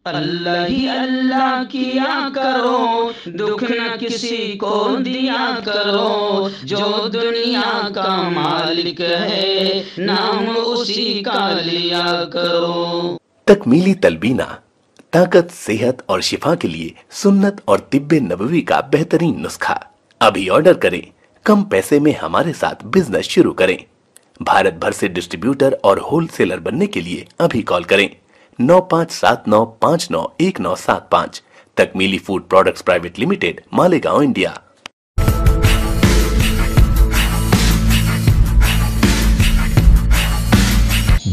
अल्लाह ही अल्लाह किया करो, दुख न किसी को दिया करो, जो दुनिया का मालिक है नाम उसी का लिया करो। तकमीली तलबीना ताकत, सेहत और शिफा के लिए सुन्नत और तिब्बे नबवी का बेहतरीन नुस्खा। अभी ऑर्डर करें, कम पैसे में हमारे साथ बिजनेस शुरू करें। भारत भर से डिस्ट्रीब्यूटर और होलसेलर बनने के लिए अभी कॉल करें 9579591975। Takmeeli food products private limited, Malegaon, India.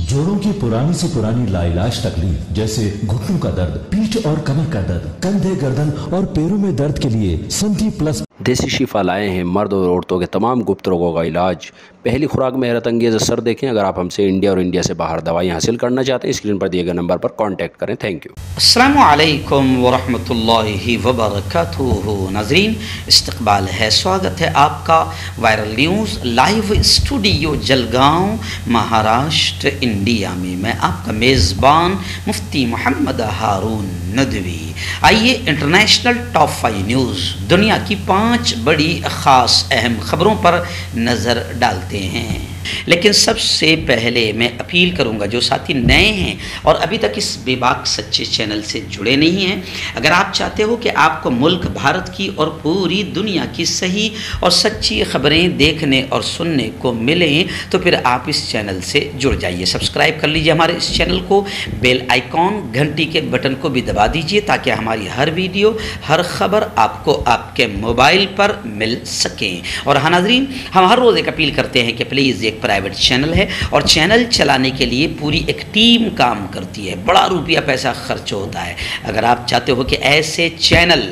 जोड़ों की पुरानी से पुरानी लाइलाज तकलीफ जैसे घुटनों का दर्द, पीठ और कमर का दर्द, कंधे, गर्दन और पैरों में दर्द के लिए संधि प्लस देसी शिफा लाए हैं मर्द और औरतों के तमाम गुप्त रोगों का इलाज। पहली खुराक में हैरत अंगेज़ असर देखें। अगर आप हमसे इंडिया और इंडिया से बाहर दवाएं हासिल करना चाहते हैं, स्क्रीन पर दिए गए नंबर पर कांटेक्ट करें। Thank you. अस्सलामु अलैकुम वरहमतुल्लाहि वबरकातुहू। नाज़रीन, इस्तकबाल है, स्वागत है आपका viral news live studio Jalgaon, Maharashtra, India में। मैं आपका मेज़बान मुफ्ती मोहम्मद हारून नदवी। आइए इंटरनेशनल टॉप 5 न्यूज़, दुनिया की 5 बड़ी ख़ास अहम खबरों पर नज़र डालते हैं। लेकिन सबसे पहले मैं अपील करूंगा, जो साथी नए हैं और अभी तक इस बेबाक सच्चे चैनल से जुड़े नहीं हैं, अगर आप चाहते हो कि आपको मुल्क भारत की और पूरी दुनिया की सही और सच्ची खबरें देखने और सुनने को मिलें, तो फिर आप इस चैनल से जुड़ जाइए। सब्सक्राइब कर लीजिए हमारे इस चैनल को, बेल आइकॉन घंटी के बटन को भी दबा दीजिए ताकि हमारी हर वीडियो, हर खबर आपको आपके मोबाइल पर मिल सकें। और हाँ नाज़रीन, हम हर रोज़ एक अपील करते हैं कि प्लीज़, प्राइवेट चैनल है और चैनल चलाने के लिए पूरी एक टीम काम करती है, बड़ा रुपया पैसा खर्च होता है। अगर आप चाहते हो कि ऐसे चैनल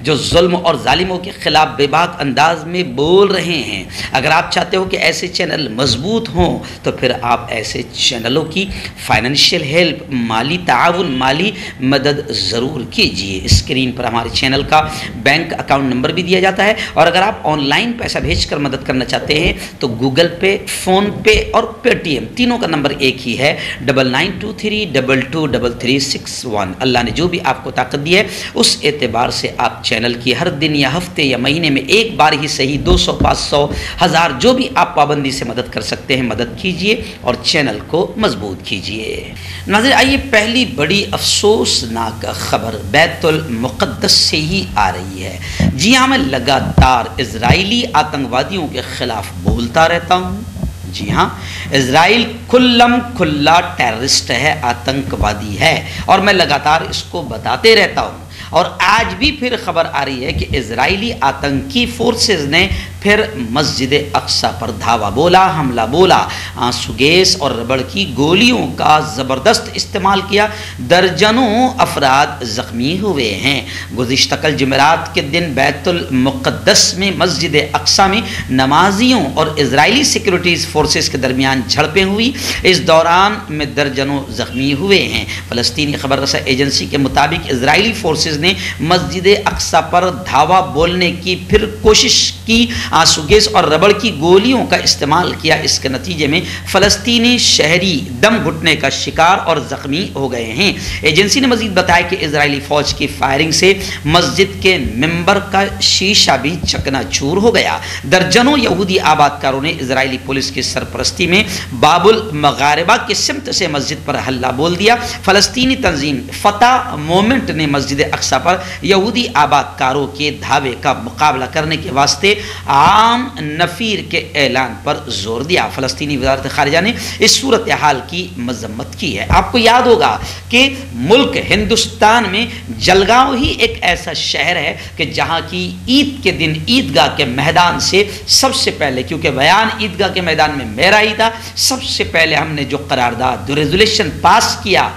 जो जुल्म और जालिमों के खिलाफ बेबाक अंदाज में बोल रहे हैं, अगर आप चाहते हो कि ऐसे चैनल मजबूत हों, तो फिर आप ऐसे चैनलों की फाइनेंशियल हेल्प, माली ताउन, माली मदद ज़रूर कीजिए। स्क्रीन पर हमारे चैनल का बैंक अकाउंट नंबर भी दिया जाता है, और अगर आप ऑनलाइन पैसा भेजकर मदद करना चाहते हैं तो गूगल पे, फोन पे और पेटीएम, तीनों का नंबर एक ही है, 9923223361। अल्लाह ने जो भी आपको ताकत दी है, उस एतबार से आप चैनल की हर दिन या हफ्ते या महीने में एक बार ही सही 200, 500, 1000, जो भी आप पाबंदी से मदद कर सकते हैं, मदद कीजिए और चैनल को मजबूत कीजिए। नाज़रीन, आइए पहली बड़ी अफसोसनाक खबर बैतुल मुक़द्दस से ही आ रही है। जी हाँ, मैं लगातार इजरायली आतंकवादियों के खिलाफ बोलता रहता हूँ। जी हाँ, इजराइल खुल्लम खुल्ला टेररिस्ट है, आतंकवादी है, और मैं लगातार इसको बताते रहता हूँ। और आज भी फिर खबर आ रही है कि इजरायली आतंकी फोर्सेस ने फिर मस्जिद अक्सा पर धावा बोला, हमला बोला, आंसू गैस और रबड़ की गोलियों का ज़बरदस्त इस्तेमाल किया। दर्जनों अफराद ज़ख्मी हुए हैं। गुज़िश्ता कल जुमेरात के दिन बैतुल मुक़द्दस में मस्जिद अक्सा में नमाजियों और इजरायली सिक्योरिटीज़ फोर्सेस के दरमियान झड़पें हुई। इस दौरान में दर्जनों ज़ख्मी हुए हैं। फ़लस्तीनी खबर रसा एजेंसी के मुताबिक इजरायली फोर्सेस ने मस्जिद अक्सा पर धावा बोलने की फिर कोशिश की, आंसू गैस और रबड़ की गोलियों का इस्तेमाल किया। इसके नतीजे में फ़लस्तीनी शहरी दम घुटने का शिकार और ज़ख्मी हो गए हैं। एजेंसी ने मज़ीद बताया कि इजरायली फ़ौज की फायरिंग से मस्जिद के मिंबर का शीशा भी चकनाचूर हो गया। दर्जनों यहूदी आबादकारों ने इजरायली पुलिस की सरपरस्ती में बाबुल मगारिबा की सिमत से मस्जिद पर हल्ला बोल दिया। फ़लस्तीनी तंजीम फ़तह मोमेंट ने मस्जिद अक्सा पर यहूदी आबादकारों के धावे का मुकाबला करने के वास्ते आम नफ़ीर के ऐलान पर जोर दिया। फ़लस्तीनी वज़ारत ख़ारिजा ने इस सूरत हाल की मजम्मत की है। आपको याद होगा कि मुल्क हिंदुस्तान में जलगांव ही एक ऐसा शहर है कि जहाँ की ईद के दिन ईदगाह के मैदान से सबसे पहले, क्योंकि बयान ईदगाह के मैदान में मेरा ही था, सबसे पहले हमने जो करारदाद, जो रेजोल्यूशन पास किया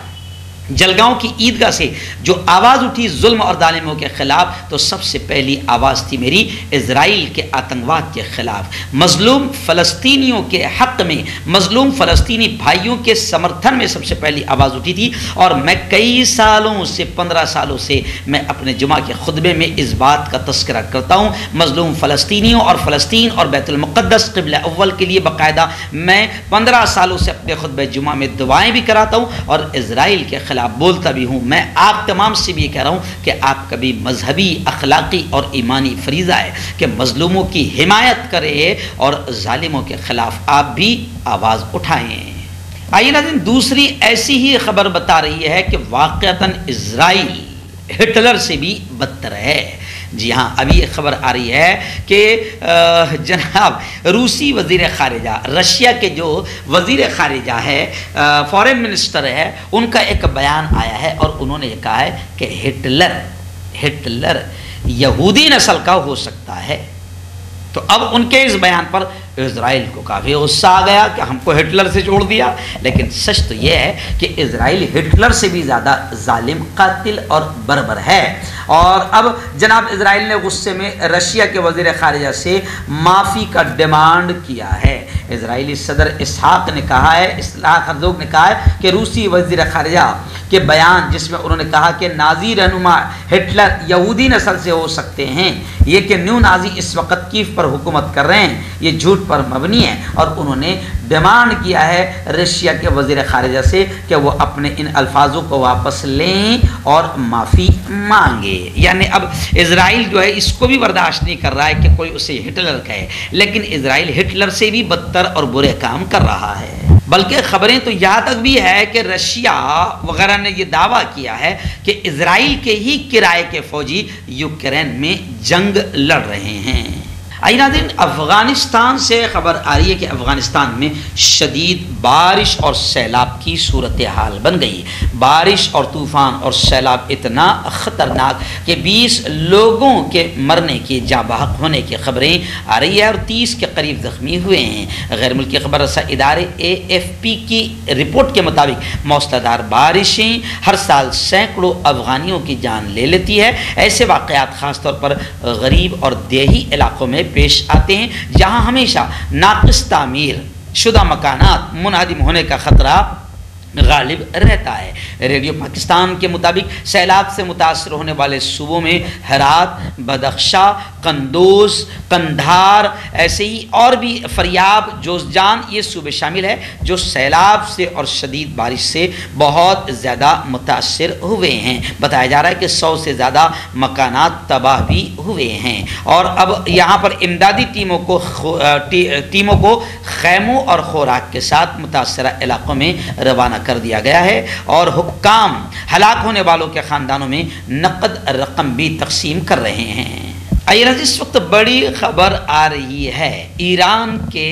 जलगांव की ईदगाह से, जो आवाज़ उठी जुल्म और जालिमों के ख़िलाफ़, तो सबसे पहली आवाज़ थी मेरी इजराइल के आतंकवाद के ख़िलाफ़, मज़लूम फ़लस्तीनियों के हक़ में, मज़लूम फ़लस्तीनी भाइयों के समर्थन में सबसे पहली आवाज़ उठी थी। और मैं कई सालों से, 15 सालों से मैं अपने जुमा के खुतबे में इस बात का तस्करा करता हूँ। मज़लूम फ़लस्तीनियों और फ़लस्तीन और बैतुल मुक़द्दस क़िबला अव्वल के लिए बाकायदा मैं 15 सालों से अपने खुतबे जुमा में दुआएँ भी कराता हूँ और इजराइल के खिलाफ बोलता भी हूँ। मैं आप तमाम से भी ये कह रहा हूँ कि आपका भी मजहबी, अखलाकी और ईमानी फरीज़ा है कि मज़लूमों की हिमायत करें और जालिमों के ख़िलाफ़ आप भी आवाज़ उठाएँ। आइए नाज़रीन, दूसरी ऐसी ही खबर बता रही है कि वाक़अतन इज़राइल हिटलर से भी बदतर है। जी हाँ, अभी एक खबर आ रही है कि जनाब रूसी वज़ीर ख़ारिजा, रशिया के जो वज़ीर ख़ारिजा है, फॉरेन मिनिस्टर है, उनका एक बयान आया है और उन्होंने ये कहा है कि हिटलर यहूदी नस्ल का हो सकता है। तो अब उनके इस बयान पर इज़राइल को काफ़ी गुस्सा आ गया कि हमको हिटलर से जोड़ दिया। लेकिन सच तो यह है कि इज़राइल हिटलर से भी ज़्यादा जालिम, कातिल और बर्बर है। और अब जनाब इज़राइल ने गुस्से में रशिया के वज़ीर ख़ारिजा से माफ़ी का डिमांड किया है। इज़राइली सदर इसहाक ने कहा है, इसहाक हर्ज़ोग ने कहा है कि रूसी वज़ीर ख़ारिजा के बयान जिसमें उन्होंने कहा कि नाज़ी रहनुमा हिटलर यहूदी नस्ल से हो सकते हैं, ये कि न्यू नाज़ी इस वक्त कीव पर हुकूमत कर रहे हैं, ये झूठ पर मबनी है। और उन्होंने डिमांड किया है रशिया के वज़ीर ख़ारिजा से कि वो अपने इन अल्फाजों को वापस लें और माफ़ी मांगे। यानी अब इज़राइल जो है इसको भी बर्दाश्त नहीं कर रहा है कि कोई उसे हिटलर कहे, लेकिन इज़राइल हिटलर से भी बदतर और बुरे काम कर रहा है। बल्कि खबरें तो यहाँ तक भी है कि रशिया वगैरह ने यह दावा किया है कि इज़राइल के ही किराए के फौजी यूक्रेन में जंग लड़ रहे हैं। आइए नाज़रीन, अफ़गानिस्तान से खबर आ रही है कि अफ़गानिस्तान में शदीद बारिश और सैलाब की सूरत हाल बन गई। बारिश और तूफ़ान और सैलाब इतना ख़तरनाक कि 20 लोगों के मरने की, जाबाहक होने की खबरें आ रही है और 30 के करीब ज़ख्मी हुए हैं। गैर मुल्की खबर रसा इदारे AFP की रिपोर्ट के मुताबिक मौसलाधार बारिशें हर साल सैकड़ों अफ़गानियों की जान ले लेती है। ऐसे वाक़यात ख़ास तौर पर गरीब और देही इलाकों में पेश आते हैं, जहां हमेशा नाक़िस तामीर शुदा मकानात मुनहदिम होने का खतरा गालिब रहता है। रेडियो पाकिस्तान के मुताबिक सैलाब से मुतासर होने वाले सूबों में हेरात, बदख्शा, कंदोज, कंधार, ऐसे ही और भी फरियाब, जोज़जान, ये सूबे शामिल है जो सैलाब से और शदीद बारिश से बहुत ज़्यादा मुतासर हुए हैं। बताया जा रहा है कि 100 से ज़्यादा मकानात तबाह भी हुए हैं। और अब यहाँ पर इमदादी टीमों को खैमों और खुराक के साथ मुतासरा इलाकों में रवाना कर दिया गया है और हुक्काम हलाक होने वालों के ख़ानदानों में नकद रकम भी तकसीम कर रहे हैं। आइए इस वक्त बड़ी खबर आ रही है ईरान के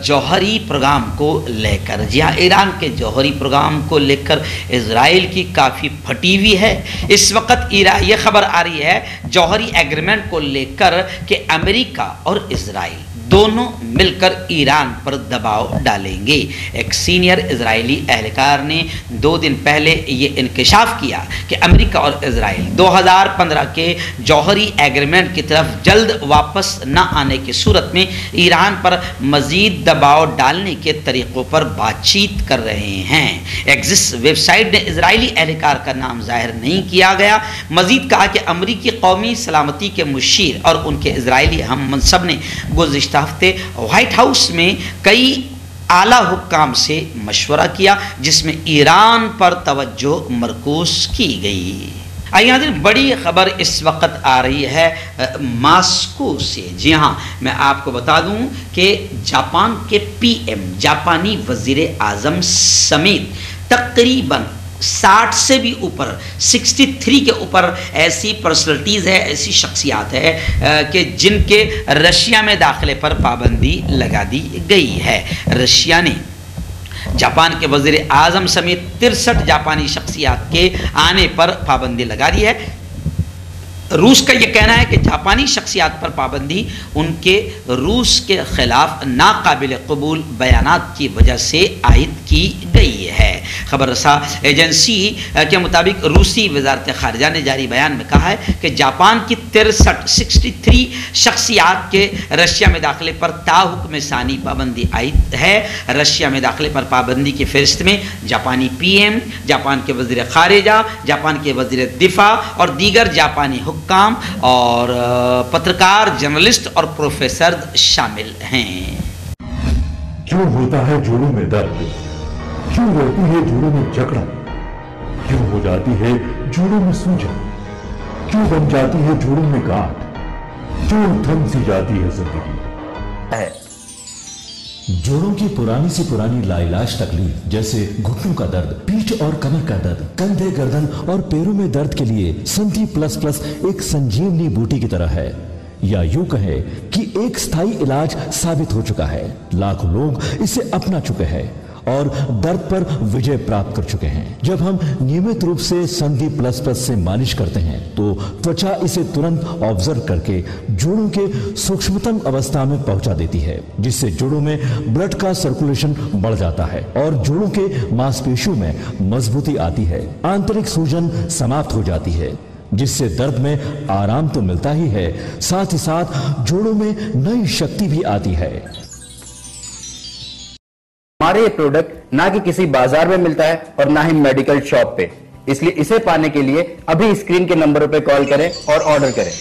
जौहरी प्रोग्राम को लेकर। जी हाँ, ईरान के जौहरी प्रोग्राम को लेकर इज़राइल की काफ़ी फटी हुई है। इस वक्त ये खबर आ रही है जौहरी एग्रीमेंट को लेकर कि अमेरिका और इज़राइल दोनों मिलकर ईरान पर दबाव डालेंगे। एक सीनियर इजरायली एहलकार ने 2 दिन पहले ये इंकशाफ किया कि अमेरिका और इजराइल 2015 के जौहरी एग्रीमेंट की तरफ जल्द वापस न आने की सूरत में ईरान पर मज़ीद दबाव डालने के तरीक़ों पर बातचीत कर रहे हैं। एक्सिस वेबसाइट ने इजरायली एहलकार का नाम जाहिर नहीं किया गया। मज़ीद कहा कि अमरीकी कौमी सलामती के मुशीर और उनके इजरायली हम मनसब ने गुज़िश्ता हफ्ते व्हाइट हाउस में कई आला हुक्काम से मशवरा किया जिसमें ईरान पर तवज्जो मरकूज़ की गई। आइए बड़ी खबर इस वक्त आ रही है मॉस्को से। जी हाँ, मैं आपको बता दूं कि जापान के PM, जापानी वज़ीर आज़म समेत तकरीबन 60 से भी ऊपर 63 के ऊपर ऐसी पर्सनलिटीज़ है, ऐसी शख्सियात है कि जिनके रशिया में दाखिले पर पाबंदी लगा दी गई है। रशिया ने जापान के वज़ीर आज़म समेत 63 जापानी शख्सियात के आने पर पाबंदी लगा दी है। रूस का यह कहना है कि जापानी शख्सियात पर पाबंदी उनके रूस के ख़िलाफ़ नाकाबिल कबूल बयानात की वजह से आयद की गई है। खबर रसा एजेंसी के मुताबिक रूसी वज़ारत ख़ारिजा ने जारी बयान में कहा है कि जापान की 63 शख्सियात के रशिया में दाखिले पर ताहुक्म सानी पाबंदी आयद है। रशिया में दाखिले पर पाबंदी की फहरिस्त में जापानी PM, जापान के वज़ीर ख़ारिजा, जापान के वज़ीर दिफा और दीगर जापानी हुक्काम और पत्रकार, जर्नलिस्ट और प्रोफेसर शामिल हैं। क्यों होता है जोड़ों में दर्द, क्यों रहती है जोड़ों में जकड़न, क्यों हो जाती है जोड़ों में सूजन, क्यों बन जाती है जोड़ों में गांठ, क्यों थम सी जाती है जिंदगी। जोड़ों की पुरानी से पुरानी लाइलाज तकलीफ जैसे घुटनों का दर्द, पीठ और कमर का दर्द, कंधे, गर्दन और पैरों में दर्द के लिए संधि प्लस प्लस एक संजीवनी बूटी की तरह है, या यूं कहे कि एक स्थायी इलाज साबित हो चुका है। लाखों लोग इसे अपना चुके हैं और दर्द पर विजय प्राप्त कर चुके हैं। जब हम नियमित रूप से संधि प्लस प्लस से मालिश करते हैं तो त्वचा इसे तुरंत ऑब्जर्व करके जोड़ों के सूक्ष्मतम अवस्था में पहुंचा देती है, जिससे जोड़ों में ब्लड का सर्कुलेशन बढ़ जाता है और जोड़ों के मांसपेशियों में मजबूती आती है। आंतरिक सूजन समाप्त हो जाती है, जिससे दर्द में आराम तो मिलता ही है, साथ ही साथ जोड़ों में नई शक्ति भी आती है। हमारे ये प्रोडक्ट ना कि किसी बाजार में मिलता है और ना ही मेडिकल शॉप पे, इसलिए इसे पाने के लिए अभी स्क्रीन के नंबरों पे कॉल करें और ऑर्डर करें।